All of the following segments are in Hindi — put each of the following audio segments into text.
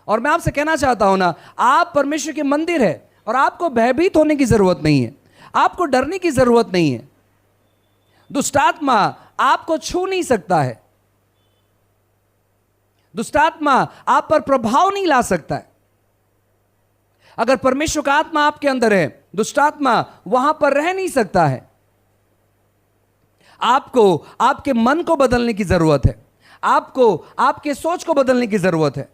और मैं आपसे कहना चाहता हूं ना, आप परमेश्वर के मंदिर है और आपको भयभीत होने की जरूरत नहीं है, आपको डरने की जरूरत नहीं है। दुष्टात्मा आपको छू नहीं सकता है, दुष्टात्मा आप पर प्रभाव नहीं ला सकता है। अगर परमेश्वर का आत्मा आपके अंदर है, दुष्टात्मा वहां पर रह नहीं सकता है। आपको आपके मन को बदलने की जरूरत है, आपको आपके सोच को बदलने की जरूरत है।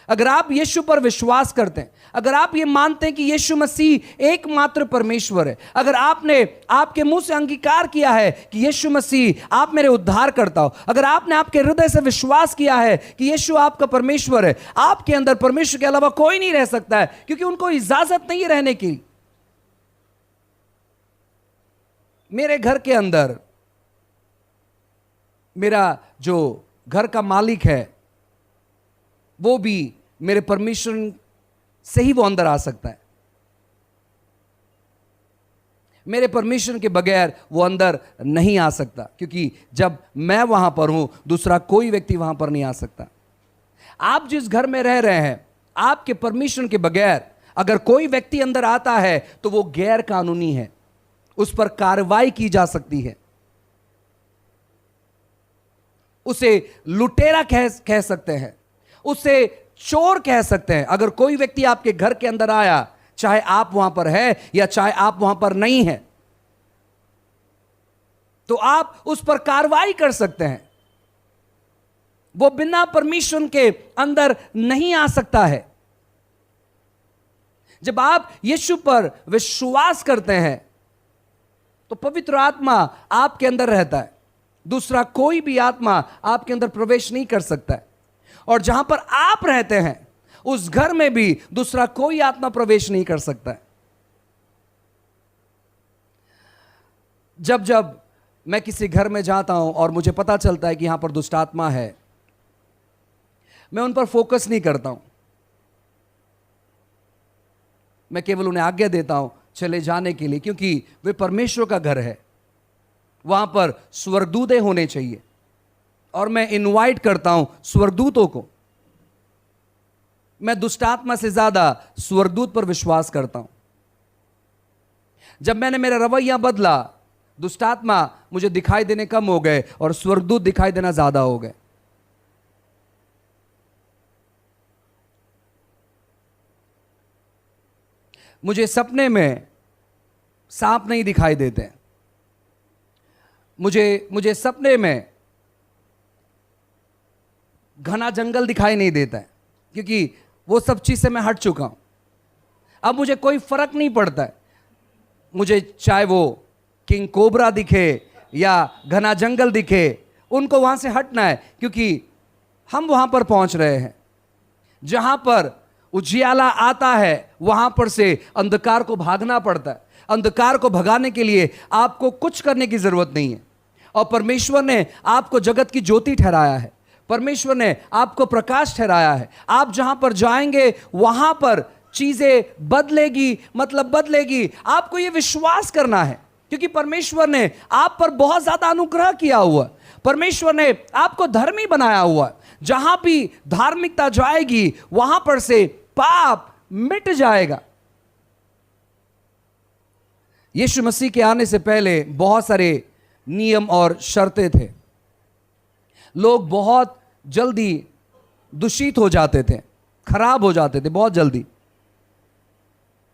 अगर आप यीशु पर विश्वास करते हैं, अगर आप ये मानते हैं कि यीशु मसीह एकमात्र परमेश्वर है, अगर आपने आपके मुंह से अंगीकार किया है कि यीशु मसीह आप मेरे उद्धार करता हो, अगर आपने आपके हृदय से विश्वास किया है कि यीशु आपका परमेश्वर है, आपके अंदर परमेश्वर के अलावा कोई नहीं रह सकता है, क्योंकि उनको इजाजत नहीं है रहने की। मेरे घर के अंदर मेरा जो घर का मालिक है, वो भी मेरे परमेश्वर से ही वो अंदर आ सकता है। मेरे परमेश्वर के बगैर वो अंदर नहीं आ सकता, क्योंकि जब मैं वहां पर हूं, दूसरा कोई व्यक्ति वहां पर नहीं आ सकता। आप जिस घर में रह रहे हैं, आपके परमेश्वर के बगैर अगर कोई व्यक्ति अंदर आता है तो वो गैर कानूनी है, उस पर कार्रवाई की जा सकती है, उसे लुटेरा कह सकते हैं, उसे चोर कह सकते हैं। अगर कोई व्यक्ति आपके घर के अंदर आया, चाहे आप वहां पर है या चाहे आप वहां पर नहीं है, तो आप उस पर कार्रवाई कर सकते हैं। वो बिना परमिशन के अंदर नहीं आ सकता है। जब आप यीशु पर विश्वास करते हैं तो पवित्र आत्मा आपके अंदर रहता है, दूसरा कोई भी आत्मा आपके अंदर प्रवेश नहीं कर सकता है। और जहां पर आप रहते हैं उस घर में भी दूसरा कोई आत्मा प्रवेश नहीं कर सकता है। जब जब मैं किसी घर में जाता हूं और मुझे पता चलता है कि यहां पर दुष्ट आत्मा है, मैं उन पर फोकस नहीं करता हूं, मैं केवल उन्हें आज्ञा देता हूं चले जाने के लिए, क्योंकि वे परमेश्वर का घर है, वहां पर स्वर्गदूत होने चाहिए। और मैं इनवाइट करता हूं स्वर्गदूतों को। मैं दुष्टात्मा से ज्यादा स्वर्गदूत पर विश्वास करता हूं। जब मैंने मेरा रवैया बदला, दुष्टात्मा मुझे दिखाई देने कम हो गए और स्वर्गदूत दिखाई देना ज्यादा हो गए। मुझे सपने में सांप नहीं दिखाई देते, मुझे सपने में घना जंगल दिखाई नहीं देता है, क्योंकि वो सब चीज से मैं हट चुका हूं। अब मुझे कोई फर्क नहीं पड़ता है, मुझे चाहे वो किंग कोबरा दिखे या घना जंगल दिखे, उनको वहां से हटना है, क्योंकि हम वहां पर पहुंच रहे हैं जहां पर उजियाला आता है, वहां पर से अंधकार को भागना पड़ता है। अंधकार को भगाने के लिए आपको कुछ करने की जरूरत नहीं है, और परमेश्वर ने आपको जगत की ज्योति ठहराया है, परमेश्वर ने आपको प्रकाश ठहराया है। आप जहां पर जाएंगे वहां पर चीजें बदलेगी, मतलब बदलेगी। आपको यह विश्वास करना है, क्योंकि परमेश्वर ने आप पर बहुत ज्यादा अनुग्रह किया हुआ है, परमेश्वर ने आपको धर्मी बनाया हुआ है। जहां भी धार्मिकता जाएगी वहां पर से पाप मिट जाएगा। यीशु मसीह के आने से पहले बहुत सारे नियम और शर्तें थे। लोग बहुत जल्दी दूषित हो जाते थे, खराब हो जाते थे बहुत जल्दी।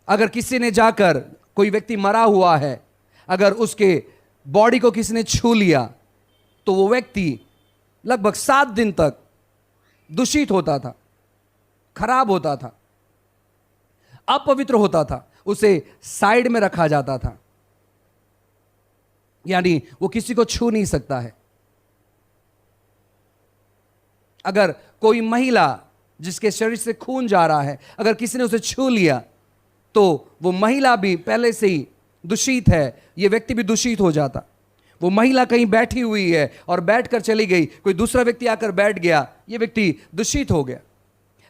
अगर किसी ने जाकर, कोई व्यक्ति मरा हुआ है, अगर उसके बॉडी को किसी ने छू लिया तो वो व्यक्ति लगभग 7 दिन तक दूषित होता था, खराब होता था, अपवित्र होता था, उसे साइड में रखा जाता था, यानी वो किसी को छू नहीं सकता है। अगर कोई महिला जिसके शरीर से खून जा रहा है, अगर किसी ने उसे छू लिया तो वो महिला भी पहले से ही दूषित है, ये व्यक्ति भी दूषित हो जाता। वो महिला कहीं बैठी हुई है और बैठकर चली गई, कोई दूसरा व्यक्ति आकर बैठ गया, ये व्यक्ति दूषित हो गया।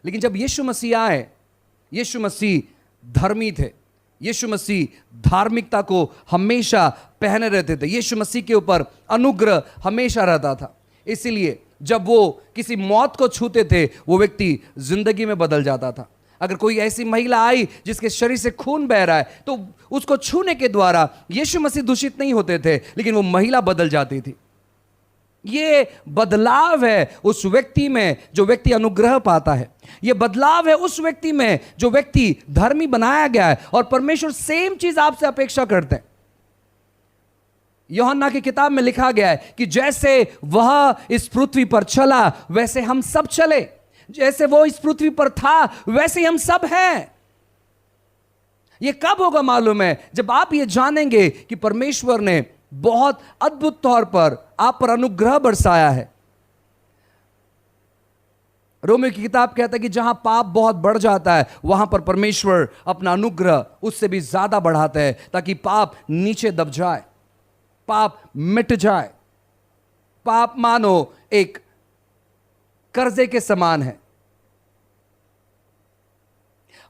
लेकिन जब यीशु मसीह आए, यीशु मसीह धर्मी थे, यीशु मसीह धार्मिकता को हमेशा पहने रहते थे, यीशु मसीह के ऊपर अनुग्रह हमेशा रहता था। इसीलिए जब वो किसी मौत को छूते थे वो व्यक्ति जिंदगी में बदल जाता था। अगर कोई ऐसी महिला आई जिसके शरीर से खून बह रहा है तो उसको छूने के द्वारा यीशु मसीह दूषित नहीं होते थे, लेकिन वो महिला बदल जाती थी। ये बदलाव है उस व्यक्ति में जो व्यक्ति अनुग्रह पाता है। ये बदलाव है उस व्यक्ति में जो व्यक्ति धर्मी बनाया गया है, और परमेश्वर सेम चीज आपसे अपेक्षा करते हैं। यूहन्ना की किताब में लिखा गया है कि जैसे वह इस पृथ्वी पर चला वैसे हम सब चले, जैसे वो इस पृथ्वी पर था वैसे हम सब हैं। ये कब होगा मालूम है? जब आप ये जानेंगे कि परमेश्वर ने बहुत अद्भुत तौर पर आप पर अनुग्रह बरसाया है। रोमियो की किताब कहता है कि जहां पाप बहुत बढ़ जाता है वहां पर परमेश्वर अपना अनुग्रह उससे भी ज्यादा बढ़ाता है, ताकि पाप नीचे दब जाए, पाप मिट जाए। पाप मानो एक कर्जे के समान है,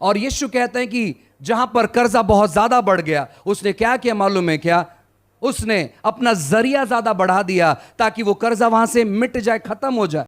और यीशु कहते हैं कि जहां पर कर्जा बहुत ज्यादा बढ़ गया, उसने क्या किया मालूम है क्या? उसने अपना जरिया ज्यादा बढ़ा दिया ताकि वो कर्जा वहां से मिट जाए, खत्म हो जाए।